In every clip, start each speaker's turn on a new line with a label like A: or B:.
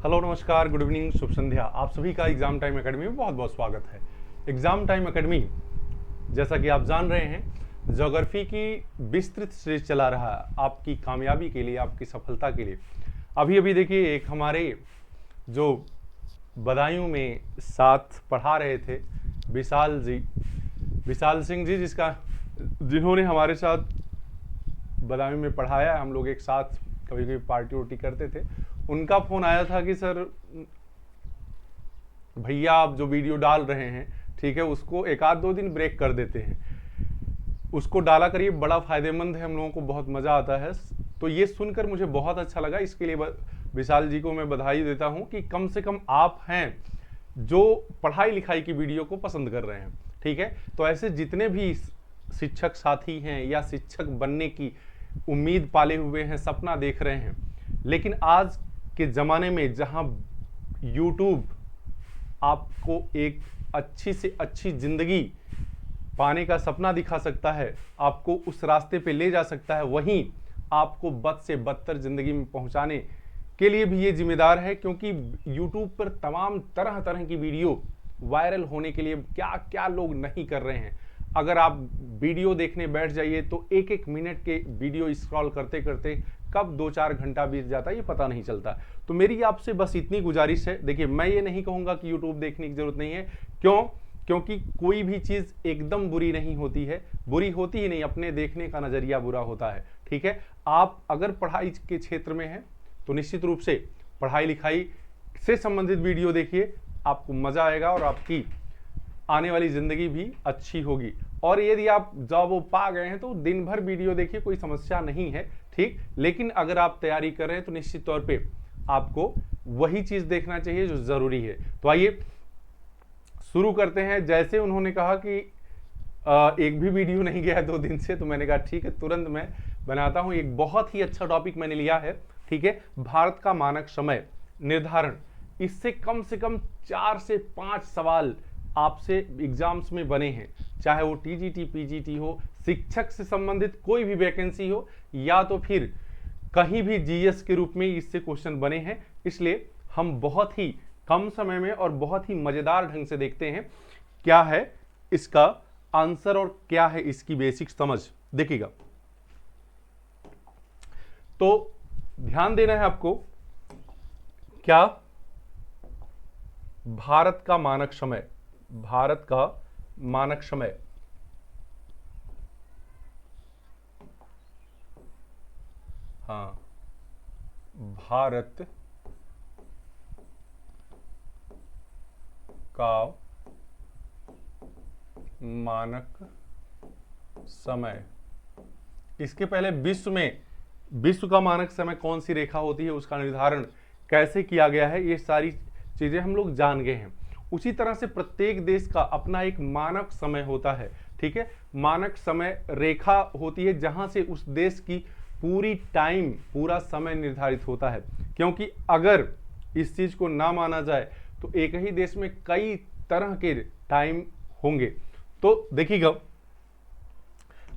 A: Hello नमस्कार good evening शुभ संध्या। आप सभी का एग्जाम टाइम एकेडमी में बहुत बहुत स्वागत है। एग्जाम टाइम एकेडमी जैसा कि आप जान रहे हैं ज्योग्राफी की विस्तृत सीरीज चला रहा है आपकी कामयाबी के लिए, आपकी सफलता के लिए। अभी अभी देखिए एक हमारे जो बदायूं में साथ पढ़ा रहे थे विशाल सिंह जी, जिन्होंने हमारे साथ बदायूं में पढ़ाया, हम लोग एक साथ कभी कभी पार्टी वार्टी करते थे। उनका फोन आया था कि सर भैया आप जो वीडियो डाल रहे हैं ठीक है, उसको एक आध दो दिन ब्रेक कर देते हैं, उसको डाला करिए, बड़ा फायदेमंद है, हम लोगों को बहुत मजा आता है। तो ये सुनकर मुझे बहुत अच्छा लगा। इसके लिए विशाल जी को मैं बधाई देता हूं कि कम से कम आप हैं जो पढ़ाई लिखाई की वीडियो को पसंद कर रहे हैं। ठीक है, तो ऐसे जितने भी शिक्षक साथी हैं या शिक्षक बनने की उम्मीद पाले हुए हैं, सपना देख रहे हैं, लेकिन आज के ज़माने में जहां YouTube आपको एक अच्छी से अच्छी ज़िंदगी पाने का सपना दिखा सकता है, आपको उस रास्ते पे ले जा सकता है, वहीं आपको बद से बदतर ज़िंदगी में पहुंचाने के लिए भी ये जिम्मेदार है। क्योंकि YouTube पर तमाम तरह तरह की वीडियो वायरल होने के लिए क्या क्या लोग नहीं कर रहे हैं। अगर आप वीडियो देखने बैठ जाइए तो एक एक मिनट के वीडियो स्क्रॉल करते करते कब 2-4 घंटा बीत जाता है ये पता नहीं चलता। तो मेरी आपसे बस इतनी गुजारिश है। देखिए, मैं ये नहीं कहूँगा कि YouTube देखने की जरूरत नहीं है। क्यों? क्योंकि कोई भी चीज़ एकदम बुरी नहीं होती है, बुरी होती ही नहीं, अपने देखने का नज़रिया बुरा होता है। ठीक है, आप अगर पढ़ाई के क्षेत्र में हैं तो निश्चित रूप से पढ़ाई लिखाई से संबंधित वीडियो देखिए, आपको मज़ा आएगा और आपकी आने वाली ज़िंदगी भी अच्छी होगी। और यदि आप जॉब वो पा गए हैं तो दिन भर वीडियो देखिए, कोई समस्या नहीं है। ठीक, लेकिन अगर आप तैयारी कर रहे हैं तो निश्चित तौर पे आपको वही चीज़ देखना चाहिए जो ज़रूरी है। तो आइए शुरू करते हैं। जैसे उन्होंने कहा कि एक भी वीडियो नहीं गया 2 दिन से, तो मैंने कहा ठीक है, तुरंत मैं बनाता हूं। एक बहुत ही अच्छा टॉपिक मैंने लिया है। ठीक है, भारत का मानक समय निर्धारण। इससे कम से कम 4 से 5 सवाल आपसे एग्जाम्स में बने हैं, चाहे वो टीजीटी पीजीटी हो, शिक्षक से संबंधित कोई भी वैकेंसी हो, या तो फिर कहीं भी जीएस के रूप में इससे क्वेश्चन बने हैं। इसलिए हम बहुत ही कम समय में और बहुत ही मजेदार ढंग से देखते हैं क्या है इसका आंसर और क्या है इसकी बेसिक समझ। देखिएगा, तो ध्यान देना है आपको, क्या भारत का मानक समय, भारत का मानक समय हाँ, भारत का मानक समय, इसके पहले विश्व का मानक समय कौन सी रेखा होती है, उसका निर्धारण कैसे किया गया है, ये सारी चीजें हम लोग जान गए हैं। उसी तरह से प्रत्येक देश का अपना एक मानक समय होता है। ठीक है, मानक समय रेखा होती है जहां से उस देश की पूरा समय निर्धारित होता है। क्योंकि अगर इस चीज को ना माना जाए तो एक ही देश में कई तरह के टाइम होंगे। तो देखिएगा,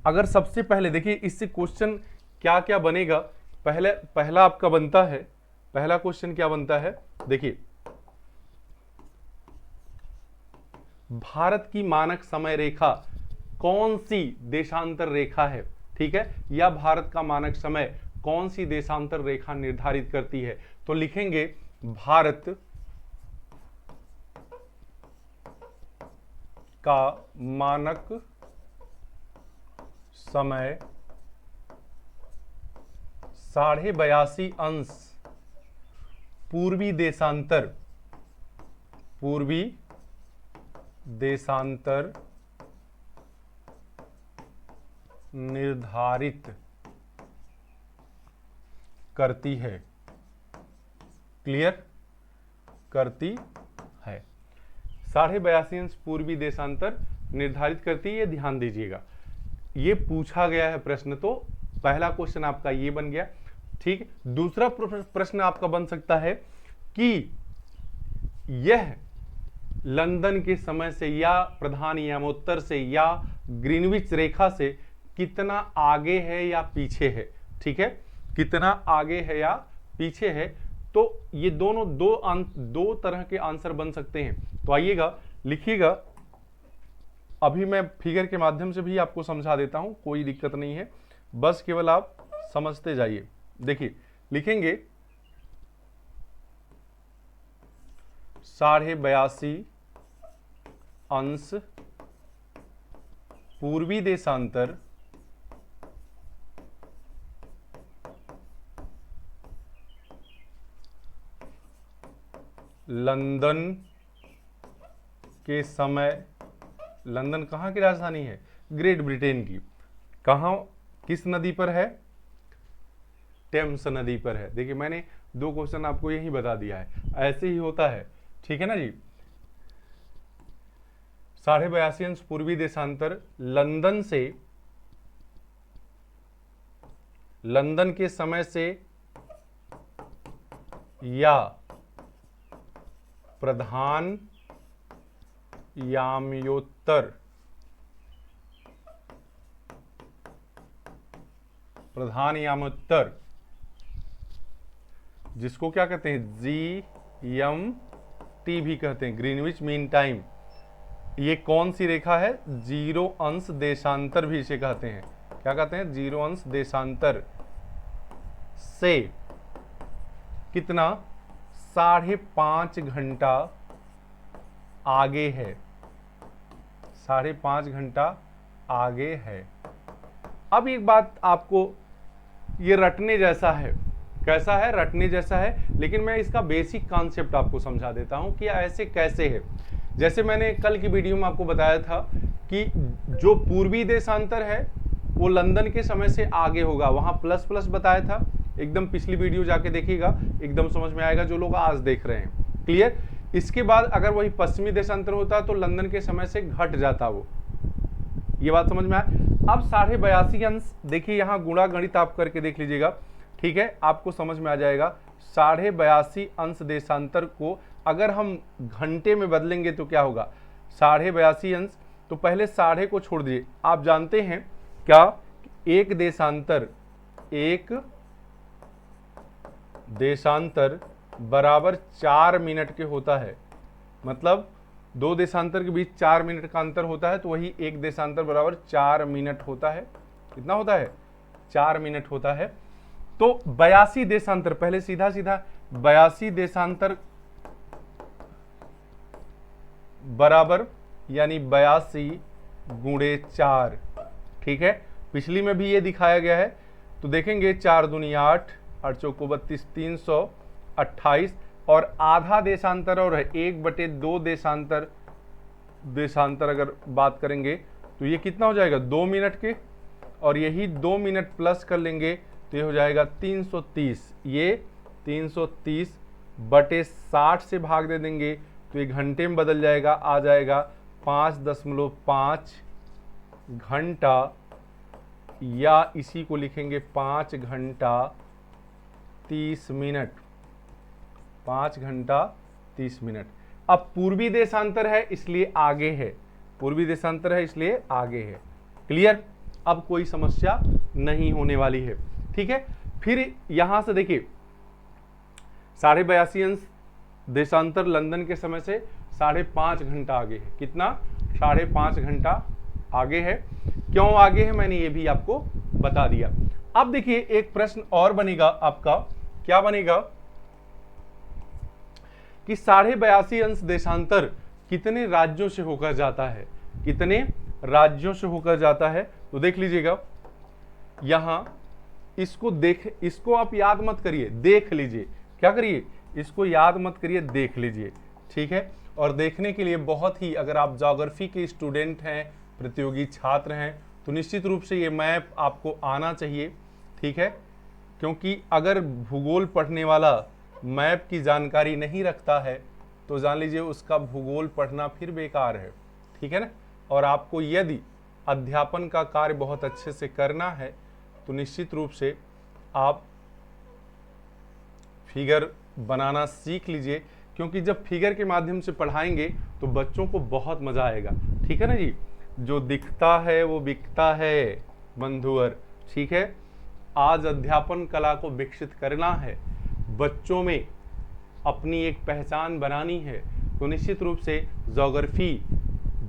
A: अगर सबसे पहले देखिए इससे क्वेश्चन क्या क्या बनेगा। पहला आपका बनता है, पहला क्वेश्चन क्या बनता है, देखिए, भारत की मानक समय रेखा कौन सी देशांतर रेखा है। ठीक है, या भारत का मानक समय कौन सी देशांतर रेखा निर्धारित करती है। तो लिखेंगे भारत का मानक समय 82.5 पूर्वी देशांतर निर्धारित करती है। क्लियर? करती है। 82.5 पूर्वी देशांतर निर्धारित करती है, ये ध्यान दीजिएगा। ये पूछा गया है प्रश्न, तो पहला क्वेश्चन आपका ये बन गया। ठीक, दूसरा प्रश्न आपका बन सकता है कि यह लंदन के समय से या प्रधान यमोत्तर से या ग्रीनविच रेखा से कितना आगे है या पीछे है। ठीक है, कितना आगे है या पीछे है। तो ये दोनों दो तरह के आंसर बन सकते हैं। तो आइएगा लिखिएगा, अभी मैं फिगर के माध्यम से भी आपको समझा देता हूं, कोई दिक्कत नहीं है, बस केवल आप समझते जाइए। देखिए लिखेंगे 82.5 अंश पूर्वी देशांतर लंदन के समय, लंदन कहाँ की राजधानी है? ग्रेट ब्रिटेन की। कहाँ, किस नदी पर है? टेम्स नदी पर है। देखिए मैंने 2 क्वेश्चन आपको यही बता दिया है, ऐसे ही होता है, ठीक है ना जी। 82.5 अंश पूर्वी देशांतर लंदन के समय से या प्रधान यामयोत्तर, जिसको क्या कहते हैं? GMT भी कहते हैं, ग्रीनविच मीन टाइम। ये कौन सी रेखा है? 0 अंश देशांतर भी इसे कहते हैं। क्या कहते हैं? 0 अंश देशांतर से कितना? 5.5 घंटा आगे है, 5.5 घंटा आगे है। अब एक बात आपको, ये रटने जैसा है, कैसा है? रटने जैसा है, लेकिन मैं इसका बेसिक कॉन्सेप्ट आपको समझा देता हूं कि ऐसे कैसे है। जैसे मैंने कल की वीडियो में आपको बताया था कि जो पूर्वी देशांतर है वो लंदन के समय से आगे होगा, वहां प्लस प्लस बताया था, एकदम पिछली वीडियो जाके देखिएगा, एकदम समझ में आएगा जो लोग आज देख रहे हैं। क्लियर? इसके बाद अगर वही पश्चिमी देशांतर होता तो लंदन के समय से घट जाता वो। ये बात समझ में आए? अब 82.5 अंश, देखिए यहां गुणा गणित आप करके देख लीजिएगा, ठीक है, आपको समझ में आ जाएगा। 82.5 अंश देशांतर को अगर हम घंटे में बदलेंगे तो क्या होगा? 82.5 अंश, तो पहले 12 को छोड़ दीजिए। आप जानते हैं क्या? एक देशांतर बराबर 4 मिनट के होता है, मतलब 2 देशांतर के बीच 4 मिनट का अंतर होता है, तो वही एक देशांतर बराबर 4 मिनट होता है। कितना होता है? 4 मिनट होता है। तो 82 देशांतर, पहले सीधा 82 देशांतर बराबर यानी 82 गुणे 4, ठीक है। पिछली में भी ये दिखाया गया है, तो देखेंगे 4 दूनी 8, 8 चौको 32, 328, और आधा देशांतर और है 1/2 देशांतर अगर बात करेंगे तो ये कितना हो जाएगा? 2 मिनट के, और यही 2 मिनट प्लस कर लेंगे तो ये हो जाएगा 330। ये 330/60 से भाग दे देंगे तो ये घंटे में बदल जाएगा, आ जाएगा 5.5 घंटा, या इसी को लिखेंगे 5 घंटा 30 मिनट, 5 घंटा 30 मिनट। अब पूर्वी देशांतर है इसलिए आगे है, पूर्वी देशांतर है इसलिए आगे है। क्लियर? अब कोई समस्या नहीं होने वाली है, ठीक है। फिर यहां से देखिए 82.5 अंश देशांतर लंदन के समय से 5.5 घंटा आगे है। कितना? 5.5 घंटा आगे है। क्यों आगे है मैंने ये भी आपको बता दिया। अब देखिए एक प्रश्न और बनेगा आपका, क्या बनेगा कि 82.5 अंश देशांतर कितने राज्यों से होकर जाता है? कितने राज्यों से होकर जाता है? तो देख लीजिएगा यहां, इसको आप याद मत करिए, देख लीजिए। क्या करिए? इसको याद मत करिए, देख लीजिए, ठीक है। और देखने के लिए बहुत ही, अगर आप ज्योग्राफी के स्टूडेंट हैं, प्रतियोगी छात्र हैं, तो निश्चित रूप से ये मैप आपको आना चाहिए, ठीक है। क्योंकि अगर भूगोल पढ़ने वाला मैप की जानकारी नहीं रखता है तो जान लीजिए उसका भूगोल पढ़ना फिर बेकार है, ठीक है ना। और आपको यदि अध्यापन का कार्य बहुत अच्छे से करना है तो निश्चित रूप से आप फिगर बनाना सीख लीजिए, क्योंकि जब फिगर के माध्यम से पढ़ाएंगे तो बच्चों को बहुत मजा आएगा, ठीक है ना जी। जो दिखता है वो बिकता है बंधुअर, ठीक है। आज अध्यापन कला को विकसित करना है, बच्चों में अपनी एक पहचान बनानी है तो निश्चित रूप से ज्योग्राफी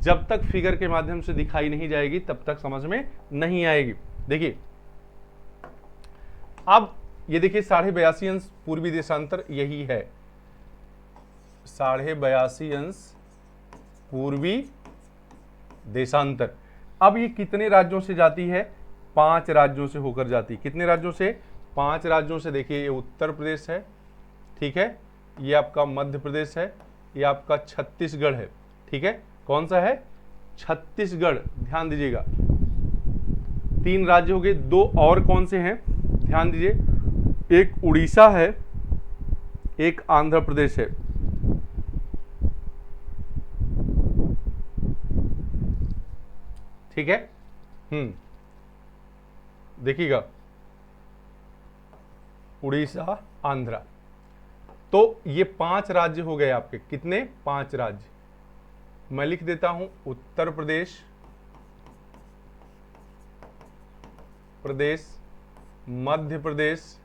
A: जब तक फिगर के माध्यम से दिखाई नहीं जाएगी तब तक समझ में नहीं आएगी। देखिए अब ये देखिए 82.5 अंश पूर्वी देशांतर यही है, 82.5 अंश पूर्वी देशांतर। अब ये कितने राज्यों से जाती है? 5 राज्यों से होकर जाती है। कितने राज्यों से? 5 राज्यों से। देखिए ये उत्तर प्रदेश है, ठीक है, ये आपका मध्य प्रदेश है, ये आपका छत्तीसगढ़ है, ठीक है। कौन सा है? छत्तीसगढ़, ध्यान दीजिएगा। 3 राज्य हो गए। 2 और कौन से हैं? ध्यान दीजिए, एक उड़ीसा है, एक आंध्र प्रदेश है। ठीक है, देखिएगा, उड़ीसा, आंध्र। तो ये 5 राज्य हो गए आपके। कितने? 5 राज्य। मैं लिख देता हूं, उत्तर प्रदेश, मध्य प्रदेश।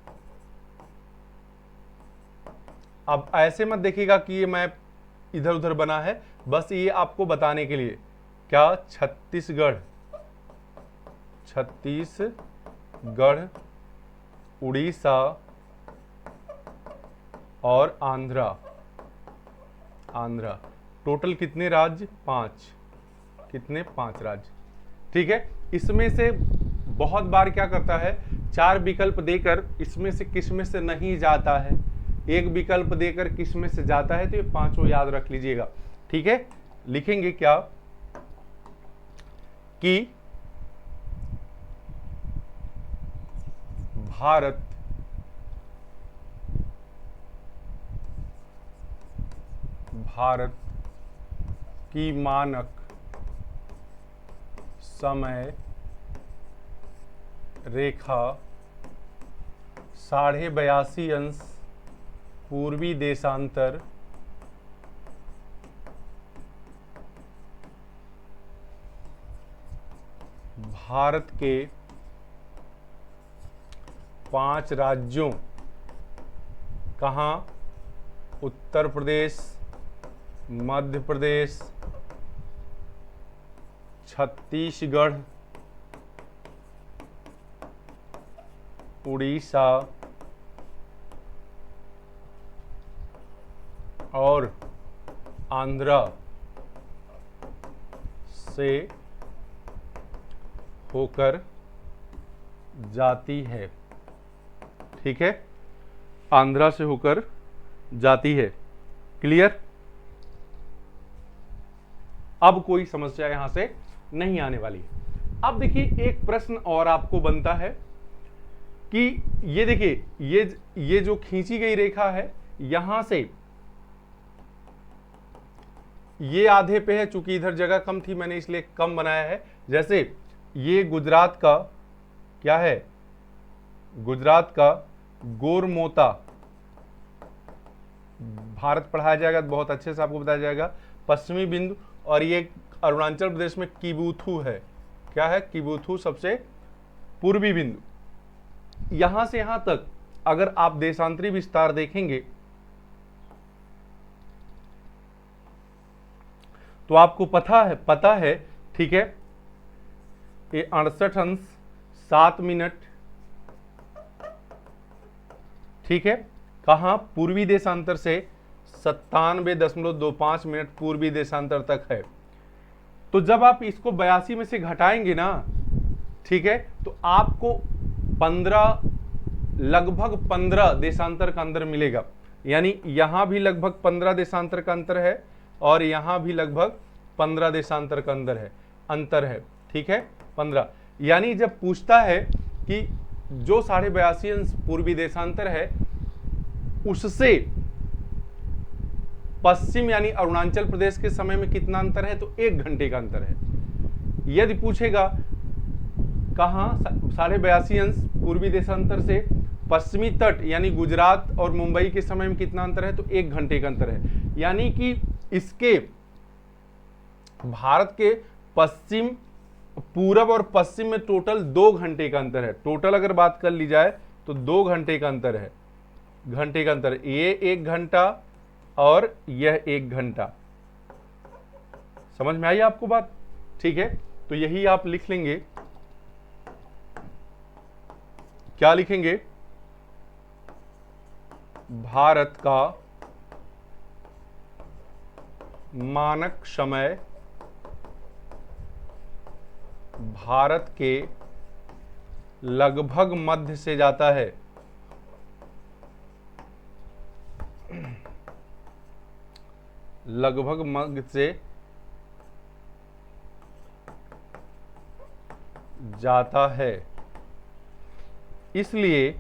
A: अब ऐसे मत देखिएगा कि ये मैप इधर उधर बना है, बस ये आपको बताने के लिए। क्या? छत्तीसगढ़, उड़ीसा और आंध्रा। टोटल कितने राज्य? 5। कितने? 5 राज्य, ठीक है। इसमें से बहुत बार क्या करता है, 4 विकल्प देकर इसमें से किस में से नहीं जाता है, एक विकल्प देकर किस में से जाता है, तो ये 5 याद रख लीजिएगा, ठीक है। लिखेंगे क्या कि भारत की मानक समय रेखा 82.5 अंश पूर्वी देशांतर भारत के 5 राज्यों, कहाँ? उत्तर प्रदेश, मध्य प्रदेश, छत्तीसगढ़, उड़ीसा और आंध्र से होकर जाती है, ठीक है। आंध्रा से होकर जाती है। क्लियर? अब कोई समस्या यहां से नहीं आने वाली है। अब देखिए एक प्रश्न और आपको बनता है कि ये देखिए, ये जो खींची गई रेखा है यहां से ये आधे पे है, चूंकि इधर जगह कम थी मैंने इसलिए कम बनाया है। जैसे ये गुजरात का क्या है? गुजरात का गोरमोता। भारत पढ़ाया जाएगा तो बहुत अच्छे से आपको बताया जाएगा। पश्चिमी बिंदु। और ये अरुणाचल प्रदेश में किबुथु है। क्या है? किबुथु सबसे पूर्वी बिंदु। यहां से यहां तक अगर आप देशांतरी विस्तार देखेंगे तो आपको पता है, ठीक है, ये 68 अंश 7 मिनट, ठीक है। कहां? पूर्वी देशांतर से 97.25 मिनट पूर्वी देशांतर तक है। तो जब आप इसको 82 में से घटाएंगे ना, ठीक है, तो आपको लगभग 15 देशांतर का अंतर मिलेगा। यानी यहां भी लगभग 15 देशांतर का अंतर है और यहां भी लगभग 15 देशांतर का अंतर है, ठीक है, 15। यानी जब पूछता है कि जो 82.5 अंश पूर्वी देशांतर है उससे पश्चिम यानी अरुणाचल प्रदेश के समय में कितना अंतर है, तो 1 घंटे का अंतर है। यदि पूछेगा कहां 82.5 अंश पूर्वी देशांतर से पश्चिमी तट यानी गुजरात और मुंबई के समय में कितना अंतर है, तो 1 घंटे का अंतर है। यानी कि इसके भारत के पश्चिम, पूरब और पश्चिम में टोटल 2 घंटे का अंतर है। टोटल अगर बात कर ली जाए तो 2 घंटे का अंतर है। घंटे का अंतर, ये 1 घंटा और यह 1 घंटा। समझ में आई आपको बात? ठीक है, तो यही आप लिख लेंगे। क्या लिखेंगे? भारत का मानक समय भारत के लगभग मध्य से जाता है। लगभग मध्य से जाता है, इसलिए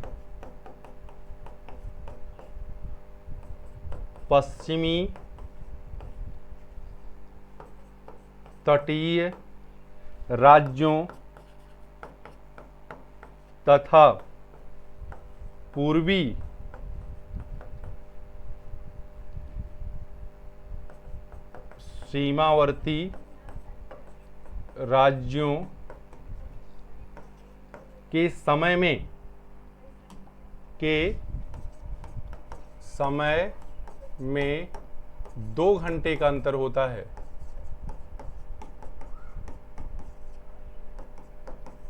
A: पश्चिमी तटीय राज्यों तथा पूर्वी सीमावर्ती राज्यों के समय में 2 घंटे का अंतर होता है।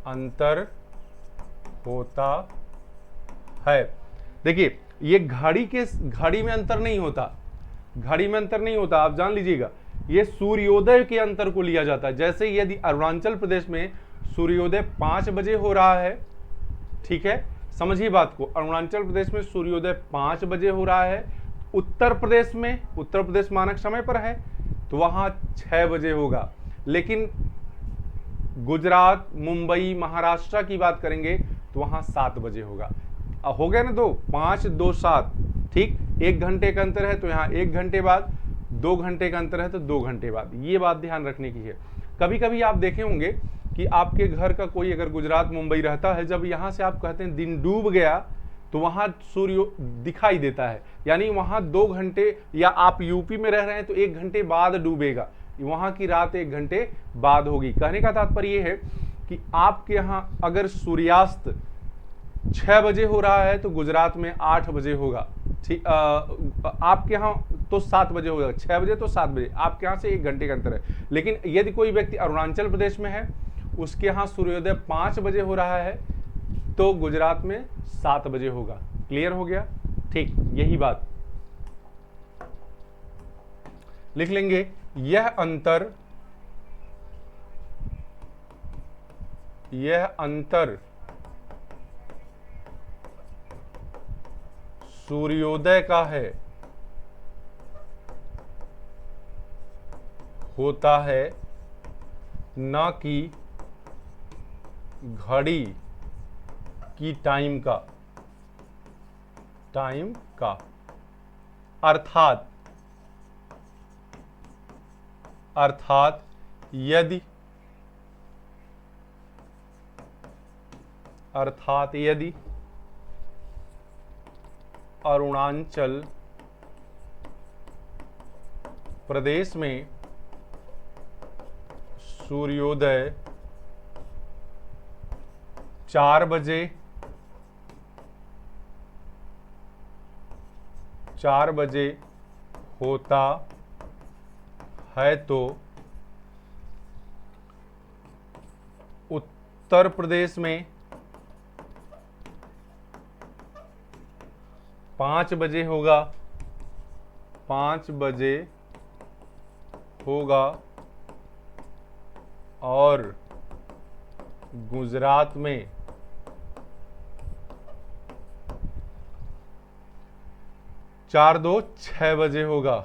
A: अंतर होता है। देखिए, ये घड़ी में अंतर नहीं होता, घड़ी में अंतर नहीं होता, आप जान लीजिएगा। ये सूर्योदय के अंतर को लिया जाता है। जैसे यदि अरुणाचल प्रदेश में सूर्योदय 5 बजे हो रहा है, ठीक है, समझिए बात को, अरुणाचल प्रदेश में सूर्योदय 5 बजे हो रहा है, उत्तर प्रदेश मानक समय पर है तो वहां 6 बजे होगा। लेकिन गुजरात, मुंबई, महाराष्ट्र की बात करेंगे तो वहां 7 बजे होगा। हो गया ना, 2 5 2 7, ठीक। 1 घंटे का अंतर है तो यहाँ 1 घंटे बाद, 2 घंटे का अंतर है तो 2 घंटे बाद। ये बात ध्यान रखने की है। कभी कभी आप देखे होंगे कि आपके घर का कोई अगर गुजरात, मुंबई रहता है, जब यहाँ से आप कहते हैं दिन डूब गया तो वहां सूर्य दिखाई देता है, यानी वहां 2 घंटे, या आप यूपी में रह रहे हैं तो 1 घंटे बाद डूबेगा, वहां की रात 1 घंटे बाद होगी। कहने का तात्पर्य यह है कि आपके यहां अगर सूर्यास्त 6 बजे हो रहा है तो गुजरात में 8 बजे होगा, ठीक। आपके यहाँ तो 7 बजे होगा, 6 बजे तो 7 बजे, आपके यहाँ से 1 घंटे का अंतर है। लेकिन यदि कोई व्यक्ति अरुणाचल प्रदेश में है, उसके यहाँ सूर्योदय 5 बजे हो रहा है तो गुजरात में 7 बजे होगा। क्लियर हो गया? ठीक, यही बात लिख लेंगे। यह अंतर सूर्योदय का है, होता है, न कि घड़ी की टाइम का। अर्थात यदि अरुणाचल प्रदेश में सूर्योदय 4 बजे होता है तो उत्तर प्रदेश में 5 बजे होगा, 5 बजे होगा, और गुजरात में 4 2 6 बजे होगा।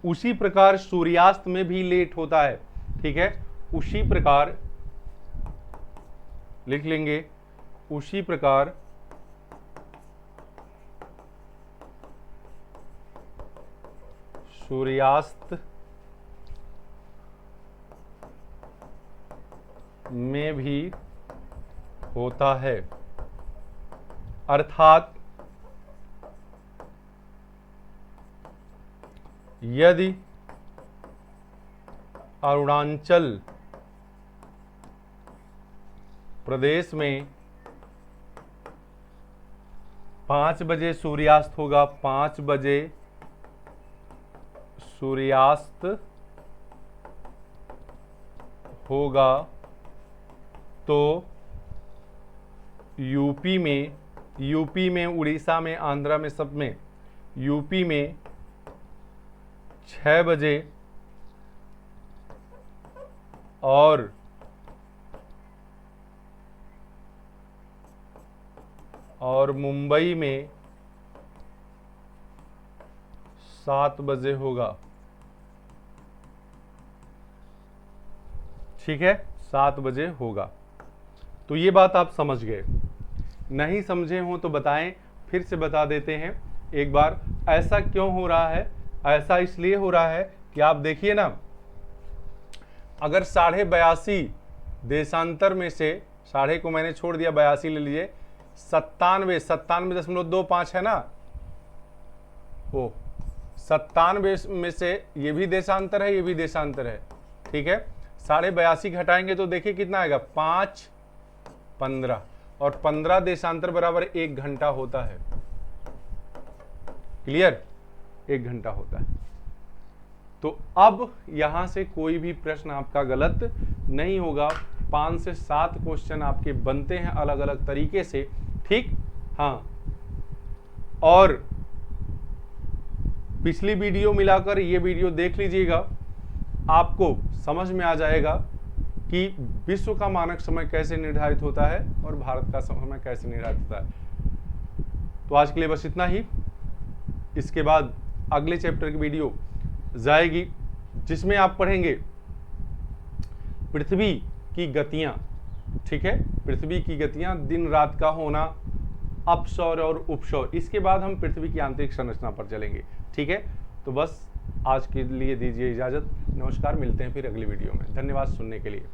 A: उसी प्रकार सूर्यास्त में भी लेट होता है, ठीक है। उसी प्रकार लिख लेंगे, उसी प्रकार सूर्यास्त में भी होता है। अर्थात यदि अरुणाचल प्रदेश में 5 बजे सूर्यास्त होगा, 5 बजे सूर्यास्त होगा, तो यूपी में, उड़ीसा में, आंध्रा में, सब में, यूपी में 6 बजे और मुंबई में 7 बजे होगा। ठीक है, 7 बजे होगा। तो ये बात आप समझ गए। नहीं समझे हो तो बताएं, फिर से बता देते हैं एक बार। ऐसा क्यों हो रहा है? ऐसा इसलिए हो रहा है कि आप देखिए ना, अगर 82.5 देशांतर में से, साढ़े को मैंने छोड़ दिया, 82 ले लीजिए, 97.25 है ना, वो 97 में से ये भी देशांतर है, ये भी देशांतर है। ठीक है, 82.5 घटाएंगे तो देखिए कितना आएगा, 5, 15, और 15 देशांतर बराबर 1 घंटा होता है। क्लियर? 1 घंटा होता है। तो अब यहां से कोई भी प्रश्न आपका गलत नहीं होगा। 5 से 7 क्वेश्चन आपके बनते हैं अलग अलग तरीके से। ठीक, हाँ, और पिछली वीडियो मिलाकर ये वीडियो देख लीजिएगा, आपको समझ में आ जाएगा कि विश्व का मानक समय कैसे निर्धारित होता है और भारत का समय कैसे निर्धारित होता है। तो आज के लिए बस इतना ही। इसके बाद अगले चैप्टर की वीडियो जाएगी, जिसमें आप पढ़ेंगे पृथ्वी की गतियां। ठीक है, पृथ्वी की गतियां, दिन रात का होना, अपसौर और उपसौर। इसके बाद हम पृथ्वी की आंतरिक संरचना पर चलेंगे। ठीक है, तो बस आज के लिए दीजिए इजाजत। नमस्कार, मिलते हैं फिर अगली वीडियो में। धन्यवाद सुनने के लिए।